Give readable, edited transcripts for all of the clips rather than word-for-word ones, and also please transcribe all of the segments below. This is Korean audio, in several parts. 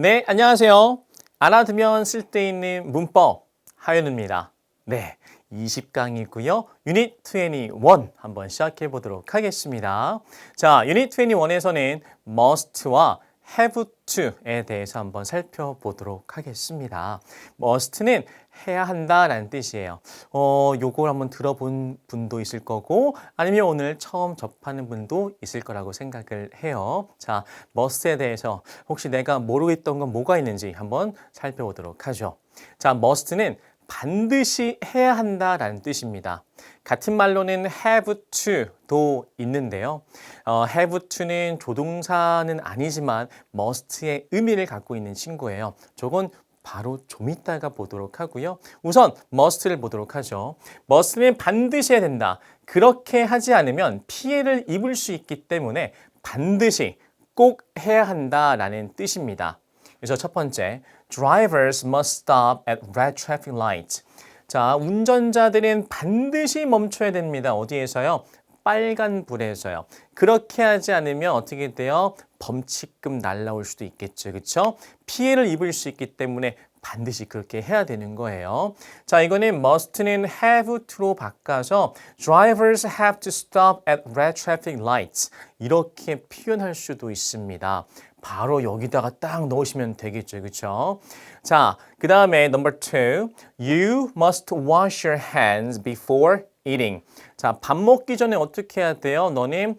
네, 안녕하세요. 알아두면 쓸데있는 문법 하윤우입니다. 네, 20강이고요. 유닛 21 한번 시작해 보도록 하겠습니다. 자, 유닛 21에서는 must와 have to에 대해서 한번 살펴보도록 하겠습니다. must는 해야 한다라는 뜻이에요. 요걸 한번 들어본 분도 있을 거고 아니면 오늘 처음 접하는 분도 있을 거라고 생각을 해요. 자, must에 대해서 혹시 내가 모르고 있던 건 뭐가 있는지 한번 살펴보도록 하죠. 자, must는 반드시 해야 한다라는 뜻입니다. 같은 말로는 have to도 있는데요. have to는 조동사는 아니지만 must의 의미를 갖고 있는 친구예요. 저건 바로 좀 이따가 보도록 하고요. 우선 must를 보도록 하죠. must는 반드시 해야 된다. 그렇게 하지 않으면 피해를 입을 수 있기 때문에 반드시 꼭 해야 한다라는 뜻입니다. 그래서 첫 번째, drivers must stop at red traffic lights. 자, 운전자들은 반드시 멈춰야 됩니다. 어디에서요? 빨간 불에서요. 그렇게 하지 않으면 어떻게 돼요? 범칙금 날라올 수도 있겠죠. 그렇죠? 피해를 입을 수 있기 때문에 반드시 그렇게 해야 되는 거예요. 자, 이거는 must는 have to로 바꿔서 drivers have to stop at red traffic lights 이렇게 표현할 수도 있습니다. 바로 여기다가 딱 넣으시면 되겠죠. 그렇죠? 자, 그 다음에 number 2. You must wash your hands before eating. 자, 밥 먹기 전에 어떻게 해야 돼요? 너는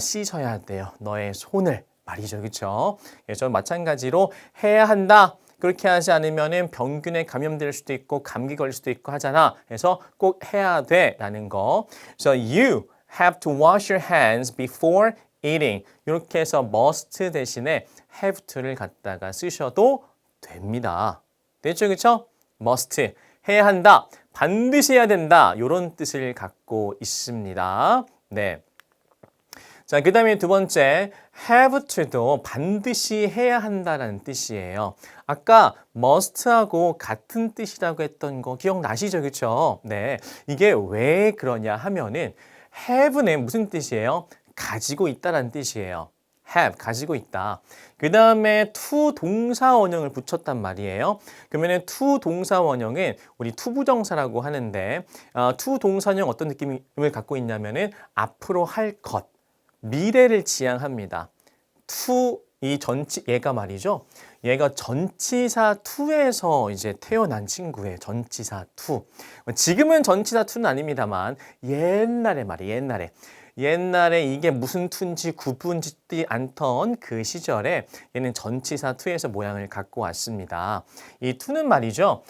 씻어야 돼요. 너의 손을 말이죠. 그렇죠? 그래서 마찬가지로 해야 한다. 그렇게 하지 않으면 병균에 감염될 수도 있고 감기 걸릴 수도 있고 하잖아. 그래서 꼭 해야 돼라는 거. So you have to wash your hands before eating. 이렇게 해서 must 대신에 have to를 갖다가 쓰셔도 됩니다. 됐죠? 그렇죠? must 해야 한다. 반드시 해야 된다. 이런 뜻을 갖고 있습니다. 네. 자, 그 다음에 두 번째, have to도 반드시 해야 한다는 뜻이에요. 아까 must하고 같은 뜻이라고 했던 거 기억나시죠? 그렇죠? 네. 이게 왜 그러냐 하면은 have는 무슨 뜻이에요? 가지고 있다라는 뜻이에요. have, 가지고 있다. 그 다음에 to 동사 원형을 붙였단 말이에요. 그러면은 to 동사 원형은 우리 투부정사라고 하는데 to 동사 원형 어떤 느낌을 갖고 있냐면은 앞으로 할 것, 미래를 지향합니다. to 이 얘가 말이죠. 얘가 전치사 to에서 이제 태어난 친구예요. 전치사 to. 지금은 전치사 to는 아닙니다만 옛날에 말이에요. 옛날에 이게 무슨 투인지 구분짓지 않던 그 시절에 얘는 전치사 to에서 모양을 갖고 왔습니다. 이 to는 말이죠.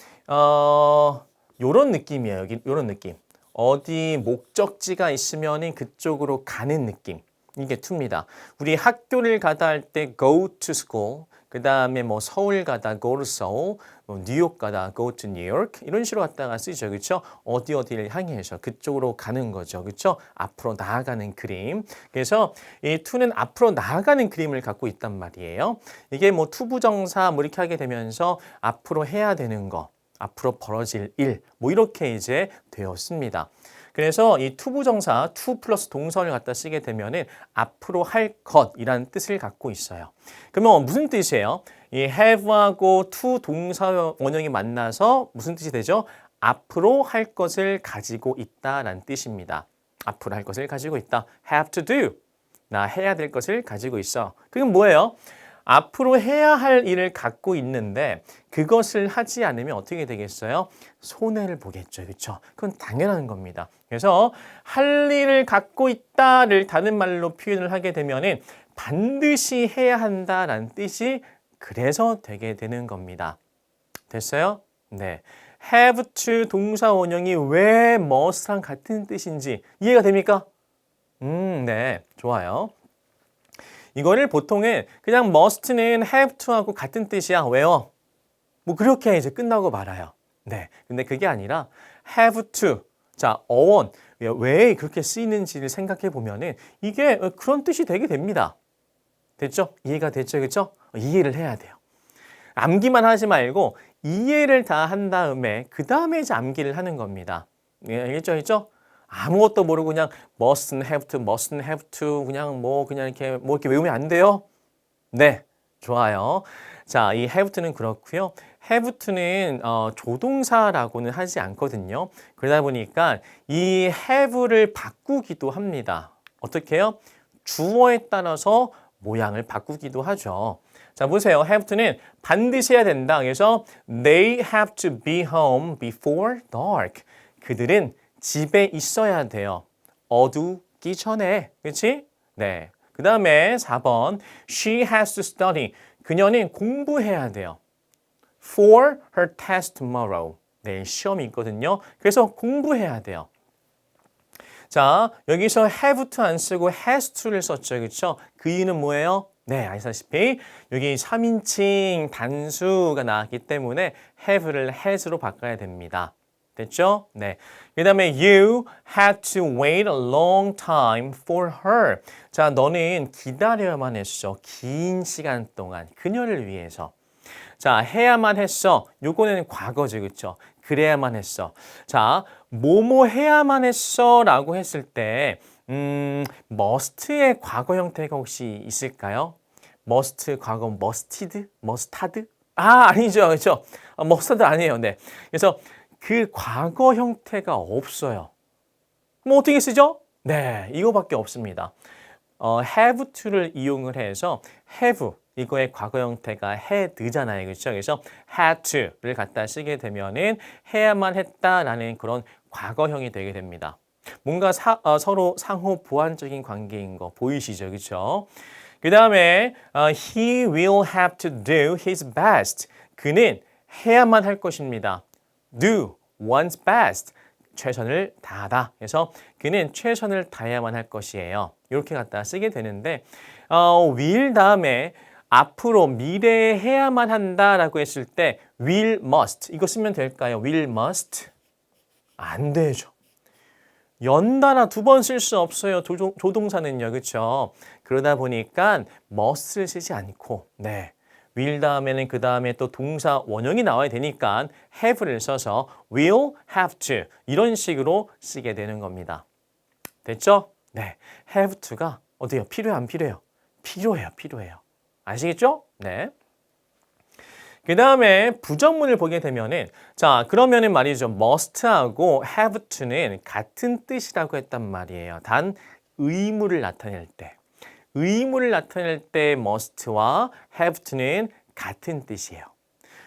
요런 느낌이에요. 요런 느낌. 어디 목적지가 있으면 그쪽으로 가는 느낌. 이게 to입니다. 우리 학교를 가다 할 때 go to school, 그 다음에 뭐 서울 가다 go to Seoul, 뭐 뉴욕 가다 go to New York 이런 식으로 갖다가 쓰죠. 그렇죠? 어디를 향해서 그쪽으로 가는 거죠. 그렇죠? 앞으로 나아가는 그림. 그래서 이 to는 앞으로 나아가는 그림을 갖고 있단 말이에요. 이게 뭐 투부정사 뭐 이렇게 하게 되면서 앞으로 해야 되는 거, 앞으로 벌어질 일, 뭐 이렇게 이제 되었습니다. 그래서 이 투부정사, to 플러스 동사를 갖다 쓰게 되면은 앞으로 할 것이라는 뜻을 갖고 있어요. 그러면 무슨 뜻이에요? 이 have하고 to 동사 원형이 만나서 무슨 뜻이 되죠? 앞으로 할 것을 가지고 있다라는 뜻입니다. 앞으로 할 것을 가지고 있다. have to do. 나 해야 될 것을 가지고 있어. 그건 뭐예요? 앞으로 해야 할 일을 갖고 있는데 그것을 하지 않으면 어떻게 되겠어요? 손해를 보겠죠. 그렇죠? 그건 당연한 겁니다. 그래서 할 일을 갖고 있다를 다른 말로 표현을 하게 되면은 반드시 해야 한다라는 뜻이 그래서 되게 되는 겁니다. 됐어요? 네. have to 동사 원형이 왜 must랑 같은 뜻인지 이해가 됩니까? 네. 좋아요. 이거를 보통은 그냥 must는 have to하고 같은 뜻이야. 왜요? 뭐 그렇게 이제 끝나고 말아요. 네. 근데 그게 아니라 have to. 자, 어원. 왜 그렇게 쓰이는지를 생각해 보면은 이게 그런 뜻이 되게 됩니다. 됐죠? 이해가 됐죠? 그렇죠? 이해를 해야 돼요. 암기만 하지 말고 이해를 다 한 다음에 그 다음에 이제 암기를 하는 겁니다. 알겠죠? 아무것도 모르고 그냥 mustn't have to 그냥 이렇게 외우면 안 돼요? 네, 좋아요. 자, 이 have to는 그렇고요. have to는 조동사라고는 하지 않거든요. 그러다 보니까 이 have를 바꾸기도 합니다. 어떻게 해요? 주어에 따라서 모양을 바꾸기도 하죠. 자, 보세요. have to는 반드시 해야 된다. 그래서 they have to be home before dark. 그들은 집에 있어야 돼요. 어두기 전에. 그렇지? 네. 그 다음에 4번. She has to study. 그녀는 공부해야 돼요. For her test tomorrow. 내일 시험이 있거든요. 그래서 공부해야 돼요. 자, 여기서 have to 안 쓰고 has to를 썼죠. 그렇죠? 그 이유는 뭐예요? 네, 아시다시피 여기 3인칭 단수가 나왔기 때문에 have를 has로 바꿔야 됩니다. 됐죠? 네. 그 다음에 you had to wait a long time for her. 자, 너는 기다려야만 했어. 긴 시간 동안 그녀를 위해서. 자, 해야만 했어. 요거는 과거죠. 그렇죠? 그래야만 했어. 자, 뭐뭐 해야만 했어 라고 했을 때 must의 과거 형태가 혹시 있을까요? must 과거 mustard? mustard? 아, 아니죠. 그렇죠? mustard 아니에요. 네. 그래서 그 과거 형태가 없어요. 뭐 어떻게 쓰죠? 네, 이거밖에 없습니다. have to를 이용을 해서 have 이거의 과거 형태가 had잖아요. 그렇죠? 그래서 had to를 갖다 쓰게 되면은 해야만 했다라는 그런 과거형이 되게 됩니다. 뭔가 서로 상호 보완적인 관계인 거 보이시죠? 그렇죠? 그 다음에 he will have to do his best. 그는 해야만 할 것입니다. do one's best. 최선을 다하다. 그래서 그는 최선을 다해야만 할 것이에요. 이렇게 갖다 쓰게 되는데 will 다음에 앞으로 미래에 해야만 한다라고 했을 때 will must 이거 쓰면 될까요? will must 안 되죠. 연달아 두 번 쓸 수 없어요. 조동사는요. 그렇죠? 그러다 보니까 must를 쓰지 않고 네. will 다음에는 그 다음에 또 동사 원형이 나와야 되니까 have를 써서 will have to 이런 식으로 쓰게 되는 겁니다. 됐죠? 네, have to가 어때요? 필요해요? 안 필요해요? 필요해요. 필요해요. 아시겠죠? 네. 그 다음에 부정문을 보게 되면은 자 그러면은 말이죠. must하고 have to는 같은 뜻이라고 했단 말이에요. 단 의무를 나타낼 때. 의무를 나타낼 때 must와 have to는 같은 뜻이에요.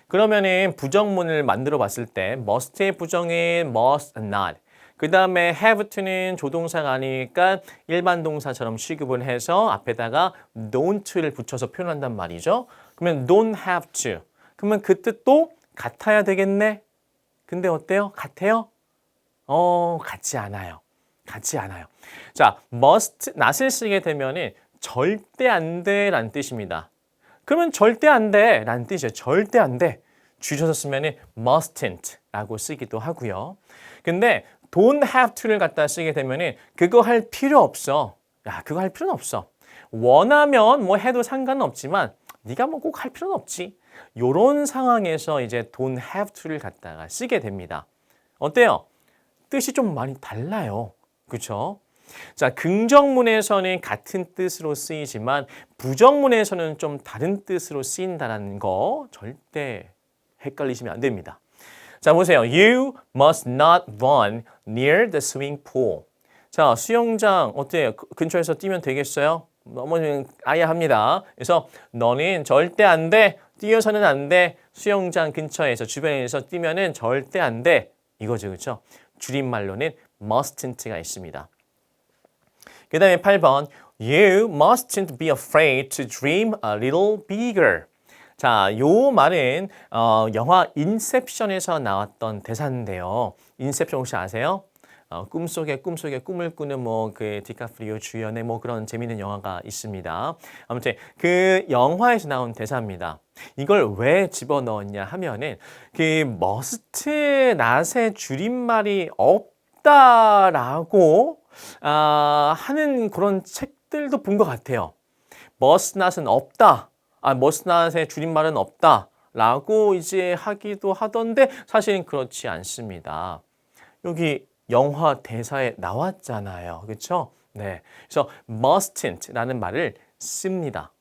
그러면은 부정문을 만들어 봤을 때 must의 부정은 must not. 그 다음에 have to는 조동사가 아니니까 일반 동사처럼 취급을 해서 앞에다가 don't를 붙여서 표현한단 말이죠. 그러면 don't have to. 그러면 그 뜻도 같아야 되겠네. 근데 어때요? 같아요? 같지 않아요. 같지 않아요. 자, must not을 쓰게 되면은 절대 안 돼라는 뜻입니다. 그러면 절대 안 돼라는 뜻이에요. 절대 안 돼. 줄여서 쓰면은 mustn't라고 쓰기도 하고요. 근데 don't have to를 갖다 쓰게 되면은 그거 할 필요 없어. 야, 그거 할 필요는 없어. 원하면 뭐 해도 상관은 없지만 네가 뭐 꼭 할 필요는 없지. 요런 상황에서 이제 don't have to를 갖다가 쓰게 됩니다. 어때요? 뜻이 좀 많이 달라요. 그렇죠? 자, 긍정문에서는 같은 뜻으로 쓰이지만 부정문에서는 좀 다른 뜻으로 쓰인다는 거 절대 헷갈리시면 안 됩니다. 자, 보세요. You must not run near the swimming pool. 자, 수영장 어때요? 근처에서 뛰면 되겠어요? 너무 아야 합니다. 그래서 너는 절대 안 돼. 뛰어서는 안 돼. 수영장 근처에서 주변에서 뛰면은 절대 안 돼. 이거죠. 그렇죠? 줄임말로는 mustn't가 있습니다. 그 다음에 8번 You mustn't be afraid to dream a little bigger. 자, 요 말은 영화 인셉션에서 나왔던 대사인데요. 인셉션 혹시 아세요? 꿈속에 꿈을 꾸는 뭐 그 디카프리오 주연의 뭐 그런 재미있는 영화가 있습니다. 아무튼 그 영화에서 나온 대사입니다. 이걸 왜 집어넣었냐 하면은 그 must not의 줄임말이 없다라고 하는 그런 책들도 본 것 같아요. must not은 없다. must not의 줄임말은 없다라고 이제 하기도 하던데 사실은 그렇지 않습니다. 여기 영화 대사에 나왔잖아요. 그렇죠? 네. 그래서 mustn't라는 말을 씁니다.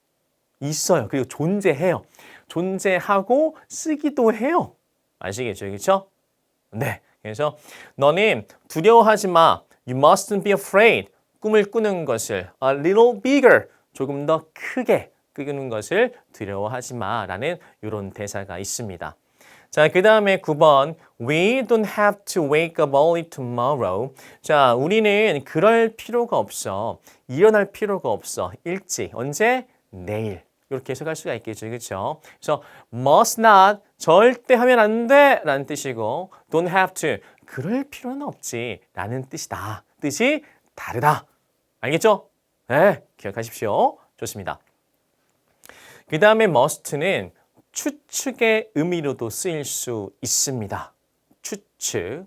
있어요. 그리고 존재해요. 존재하고 쓰기도 해요. 아시겠죠? 그렇죠? 네. 그래서 너는 두려워하지 마. You mustn't be afraid. 꿈을 꾸는 것을 a little bigger. 조금 더 크게 꾸는 것을 두려워하지 마. 라는 이런 대사가 있습니다. 자, 그 다음에 9번. We don't have to wake up early tomorrow. 자, 우리는 그럴 필요가 없어. 일어날 필요가 없어. 일찍. 언제? 내일. 이렇게 해석할 수가 있겠죠. 그렇죠? 그래서 must not, 절대 하면 안 돼 라는 뜻이고 don't have to, 그럴 필요는 없지 라는 뜻이다. 뜻이 다르다. 알겠죠? 네, 기억하십시오. 좋습니다. 그 다음에 must는 추측의 의미로도 쓰일 수 있습니다. 추측.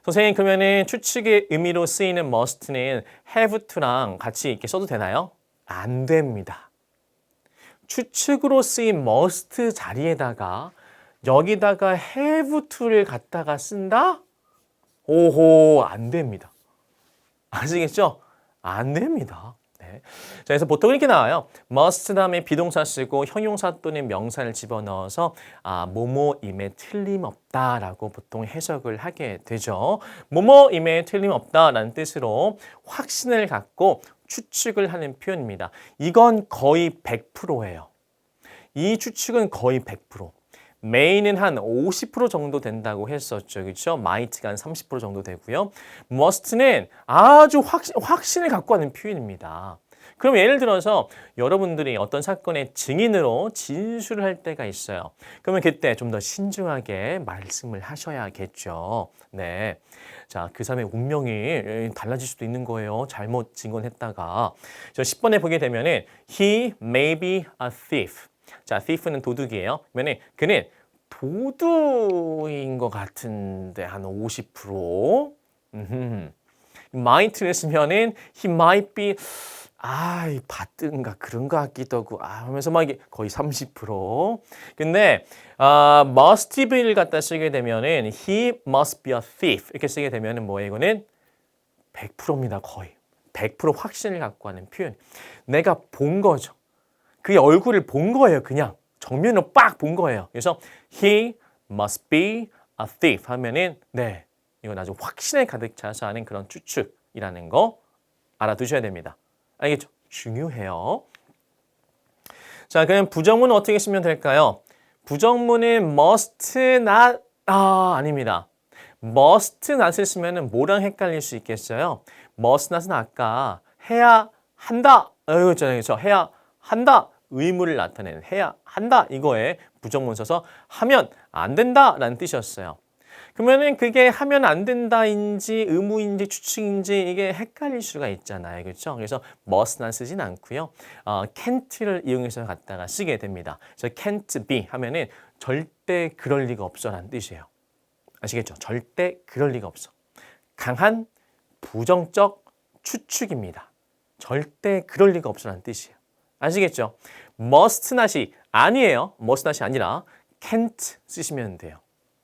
선생님, 그러면은 추측의 의미로 쓰이는 must는 have to랑 같이 이렇게 써도 되나요? 안 됩니다. 추측으로 쓰인 must 자리에다가 여기다가 have to를 갖다가 쓴다? 오호, 안 됩니다. 아시겠죠? 안 됩니다. 네. 자, 그래서 보통 이렇게 나와요. must 다음에 비동사 쓰고 형용사 또는 명사를 집어넣어서 뭐뭐임에 틀림없다라고 보통 해석을 하게 되죠. 뭐뭐임에 틀림없다라는 뜻으로 확신을 갖고 추측을 하는 표현입니다. 이건 거의 100%예요. 이 추측은 거의 100%. may는 한 50% 정도 된다고 했었죠. 그렇죠? might가 한 30% 정도 되고요. must는 아주 확신을 갖고 하는 표현입니다. 그럼 예를 들어서 여러분들이 어떤 사건의 증인으로 진술을 할 때가 있어요. 그러면 그때 좀 더 신중하게 말씀을 하셔야겠죠. 네. 자, 그 사람의 운명이 달라질 수도 있는 거예요. 잘못 증언했다가. 10번에 보게 되면은 he may be a thief. 자, thief는 도둑이에요. 그러면 그는 도둑인 것 같은데 한 50%. might를 쓰면은 he might be 받든가 그런 것 같기도 하고 하면서 막 이게 거의 30%. 근데 must be를 갖다 쓰게 되면은 he must be a thief 이렇게 쓰게 되면은 뭐예요? 이거는 100%입니다. 거의 100% 확신을 갖고 하는 표현. 내가 본 거죠. 그의 얼굴을 본 거예요. 그냥 정면으로 빡 본 거예요. 그래서 he must be a thief 하면은 네, 이건 아주 확신에 가득 차서 하는 그런 추측이라는 거 알아두셔야 됩니다. 알겠죠? 중요해요. 자, 그럼 부정문은 어떻게 쓰면 될까요? 부정문은 must not, 아닙니다. must not을 쓰면 뭐랑 헷갈릴 수 있겠어요? must not은 아까 해야 한다. 이거 있잖아요. 그렇죠? 해야 한다. 의무를 나타내는 해야 한다. 이거에 부정문 써서 하면 안 된다라는 뜻이었어요. 그러면은 그게 하면 안 된다인지 의무인지 추측인지 이게 헷갈릴 수가 있잖아요. 그렇죠? 그래서 must만 쓰진 않고요. can't를 이용해서 갖다가 쓰게 됩니다. 그래서 can't be 하면은 절대 그럴 리가 없어라는 뜻이에요. 아시겠죠? 절대 그럴 리가 없어. 강한 부정적 추측입니다. 절대 그럴 리가 없어라는 뜻이에요. 아시겠죠? must not이 아니에요. must not이 아니라 can't 쓰시면 돼요.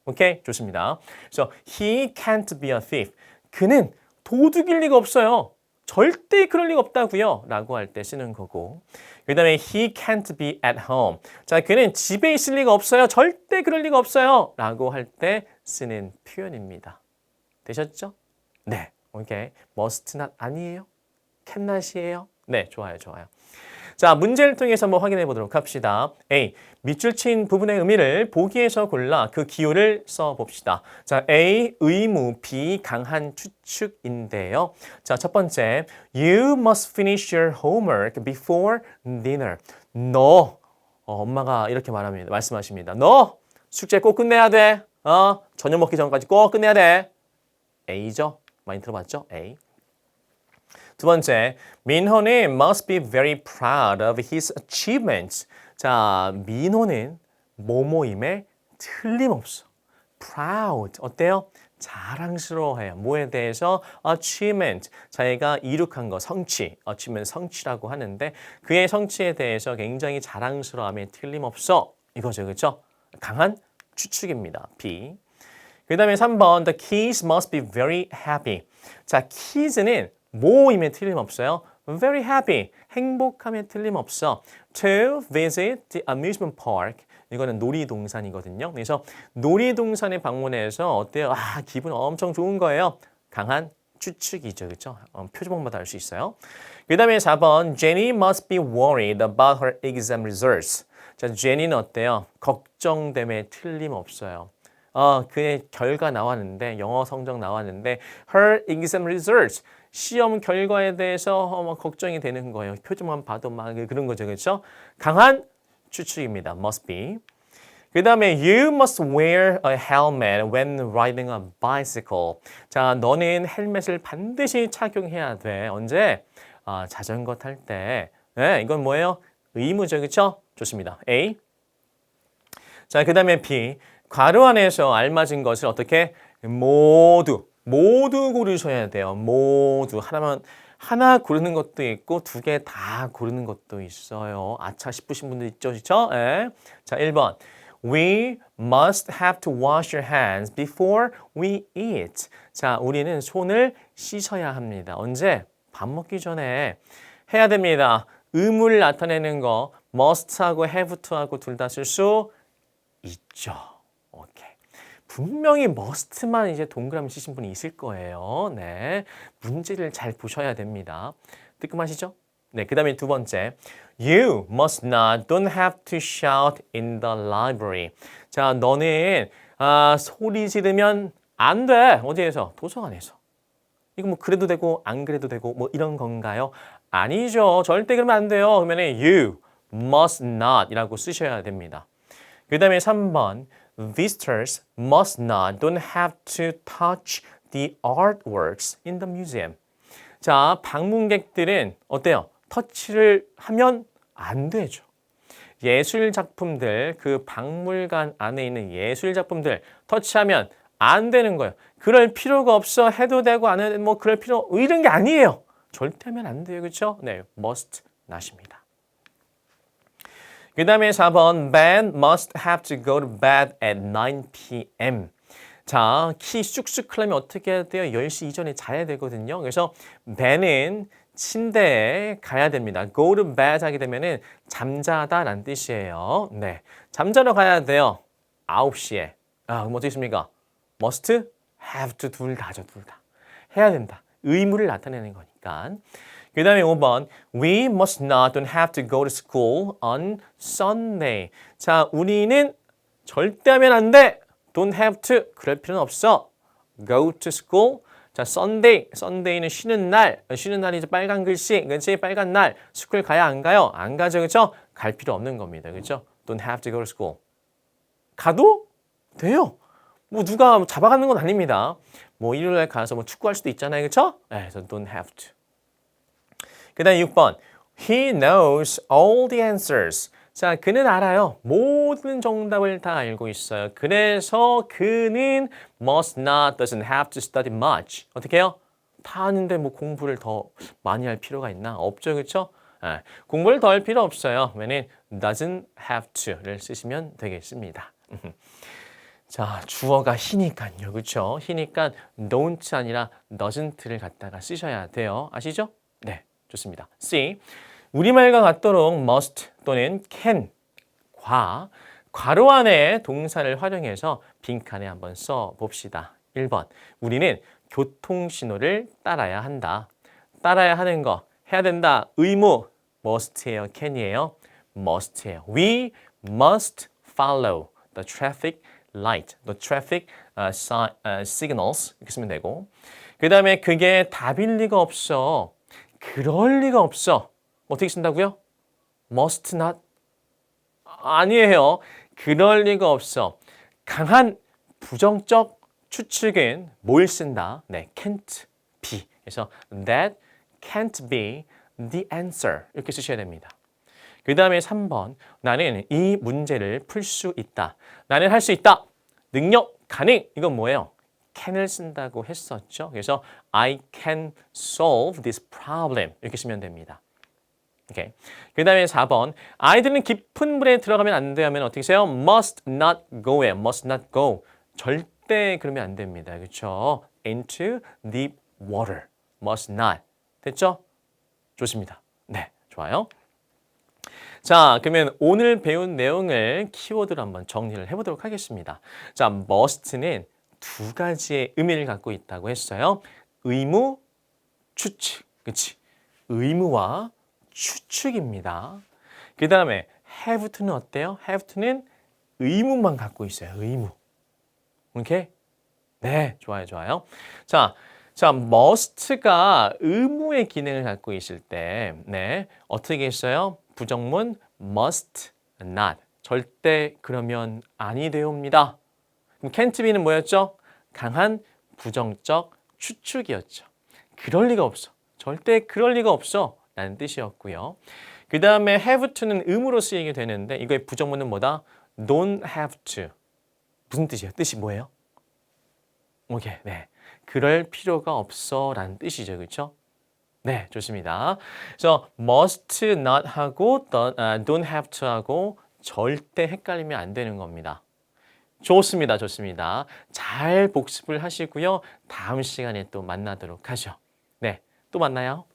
오케이? 좋습니다. 그래서 he can't be a thief. 그는 도둑일 리가 없어요. 절대 그럴 리가 없다고요. 라고 할 때 쓰는 거고. 그 다음에 he can't be at home. 자, 그는 집에 있을 리가 없어요. 절대 그럴 리가 없어요. 라고 할 때 쓰는 표현입니다. 되셨죠? 네. 오케이. must not 아니에요? can not이에요? 네. 좋아요. 좋아요. 자, 문제를 통해서 한번 확인해 보도록 합시다. A. 밑줄 친 부분의 의미를 보기에서 골라 그 기호를 써봅시다. 자, A. 의무, B. 강한 추측인데요. 자, 첫 번째. You must finish your homework before dinner. 너, 엄마가 이렇게 말씀하십니다. 너 숙제 꼭 끝내야 돼. 저녁 먹기 전까지 꼭 끝내야 돼. A죠? 많이 들어봤죠? A. 두 번째, 민호는 must be very proud of his achievements. 자, 민호는 뭐뭐임에 틀림없어. proud, 어때요? 자랑스러워해요. 뭐에 대해서? achievement, 자기가 이룩한 거, 성취, achievement 성취라고 하는데 그의 성취에 대해서 굉장히 자랑스러워함에 틀림없어. 이거죠, 그렇죠? 강한 추측입니다. B. 그 다음에 3번, the kids must be very happy. 자, kids는 뭐임에 틀림없어요. Very happy. 행복함에 틀림없어. To visit the amusement park. 이거는 놀이동산이거든요. 그래서 놀이동산에 방문해서 어때요? 아, 기분 엄청 좋은 거예요. 강한 추측이죠. 그렇죠? 표준어마다 알 수 있어요. 그 다음에 4번. Jenny must be worried about her exam results. 자, 제니는 어때요? 걱정됨에 틀림없어요. 그의 결과 나왔는데, 영어 성적 나왔는데, her exam results. 시험 결과에 대해서 막 걱정이 되는 거예요. 표정만 봐도 막 그런 거죠. 그렇죠? 강한 추측입니다. must be. 그 다음에 you must wear a helmet when riding a bicycle. 자, 너는 헬멧을 반드시 착용해야 돼. 언제? 자전거 탈 때. 네, 이건 뭐예요? 의무죠. 그렇죠? 좋습니다. A. 자, 그 다음에 B. 괄호 안에서 알맞은 것을 어떻게? 모두 고르셔야 돼요. 모두. 하나 고르는 것도 있고 두 개 다 고르는 것도 있어요. 아차 싶으신 분들 있죠. 그렇죠? 네. 자, 1번. We must have to wash our hands before we eat. 자, 우리는 손을 씻어야 합니다. 언제? 밥 먹기 전에 해야 됩니다. 의무를 나타내는 거 must하고 have to하고 둘 다 쓸 수 있죠. 오케이. 분명히 must만 이제 동그라미 치신 분이 있을 거예요. 네, 문제를 잘 보셔야 됩니다. 뜨끔하시죠? 네, 그 다음에 두 번째. You must not, don't have to shout in the library. 자, 너는 소리 지르면 안 돼. 어디에서? 도서관에서. 이거 뭐 그래도 되고 안 그래도 되고 뭐 이런 건가요? 아니죠. 절대 그러면 안 돼요. 그러면 you must not 이라고 쓰셔야 됩니다. 그 다음에 3번. Visitors must not, don't have to touch the artworks in the museum. 자, 방문객들은 어때요? 터치를 하면 안 되죠. 예술 작품들, 그 박물관 안에 있는 예술 작품들 터치하면 안 되는 거예요. 그럴 필요가 없어. 해도 되고 안 해도 뭐 그럴 필요 이런 게 아니에요. 절대 하면 안 돼요. 그렇죠? 네, must not입니다. 그 다음에 4번. Ben must have to go to bed at 9 p.m. 자, 키 쑥쑥 크려면 어떻게 해야 돼요? 10시 이전에 자야 되거든요. 그래서 Ben은 침대에 가야 됩니다. Go to bed 하게 되면은 잠자다라는 뜻이에요. 네, 잠자러 가야 돼요. 9시에. 그럼 어떻게 있습니까? Must, have to 둘 다죠. 둘 다. 해야 된다. 의무를 나타내는 거니까. 그 다음에 5번. We must not, don't have to go to school on Sunday. 자, 우리는 절대 하면 안 돼. Don't have to. 그럴 필요는 없어. Go to school. 자, Sunday. Sunday는 쉬는 날. 쉬는 날이 이제 빨간 글씨. 그렇지? 빨간 날. 스쿨 가야 안 가요? 안 가죠. 그렇죠? 갈 필요 없는 겁니다. 그렇죠? Don't have to go to school. 가도 돼요. 뭐 누가 잡아가는 건 아닙니다. 뭐 일요일에 가서 뭐 축구할 수도 있잖아요. 그렇죠? 네, 그래서 don't have to. 그 다음에 6번. He knows all the answers. 자, 그는 알아요. 모든 정답을 다 알고 있어요. 그래서 그는 must not, doesn't have to study much. 어떻게 해요? 다 아는데 뭐 공부를 더 많이 할 필요가 있나? 없죠. 그렇죠? 네, 공부를 더 할 필요 없어요. 왜냐면 doesn't have to를 쓰시면 되겠습니다. 자, 주어가 he니까요. 그렇죠? he니까 don't 아니라 doesn't를 갖다가 쓰셔야 돼요. 아시죠? 네, 좋습니다. C. 우리말과 같도록 must 또는 can, 괄호 안에 동사를 활용해서 빈칸에 한번 써봅시다. 1번. 우리는 교통신호를 따라야 한다. 따라야 하는 거, 해야 된다. 의무, must예요, can이에요? must예요. We must follow the traffic light, the traffic signals 이렇게 쓰면 되고 그 다음에 그게 답일 리가 없어. 그럴 리가 없어. 어떻게 쓴다고요? must not? 아니에요. 그럴 리가 없어. 강한 부정적 추측은 뭘 쓴다? 네, can't be. 그래서 that can't be the answer. 이렇게 쓰셔야 됩니다. 그 다음에 3번. 나는 이 문제를 풀 수 있다. 나는 할 수 있다. 능력, 가능. 이건 뭐예요? can을 쓴다고 했었죠. 그래서 I can solve this problem. 이렇게 쓰면 됩니다. 오케이. 그 다음에 4번. 아이들은 깊은 물에 들어가면 안 돼요 하면 어떻게 써요? must not go에 must not go. 절대 그러면 안 됩니다. 그렇죠? into deep water. must not. 됐죠? 좋습니다. 네, 좋아요. 자, 그러면 오늘 배운 내용을 키워드로 한번 정리를 해보도록 하겠습니다. 자, must는 두 가지의 의미를 갖고 있다고 했어요. 의무, 추측. 그치? 의무와 추측입니다. 그 다음에 have to는 어때요? have to는 의무만 갖고 있어요. 의무. 오케이? 네, 좋아요, 좋아요. 자, must가 의무의 기능을 갖고 있을 때, 네, 어떻게 했어요? 부정문 must not. 절대 그러면 아니 되옵니다. 그럼 can't be는 뭐였죠? 강한 부정적 추측이었죠. 그럴 리가 없어. 절대 그럴 리가 없어. 라는 뜻이었고요. 그 다음에 have to는 의무로 쓰이게 되는데 이거의 부정문은 뭐다? don't have to. 무슨 뜻이에요? 뜻이 뭐예요? 오케이, 네. 그럴 필요가 없어 라는 뜻이죠. 그렇죠? 네, 좋습니다. 그래서 must not 하고 don't have to 하고 절대 헷갈리면 안 되는 겁니다. 좋습니다. 좋습니다. 잘 복습을 하시고요. 다음 시간에 또 만나도록 하죠. 네, 또 만나요.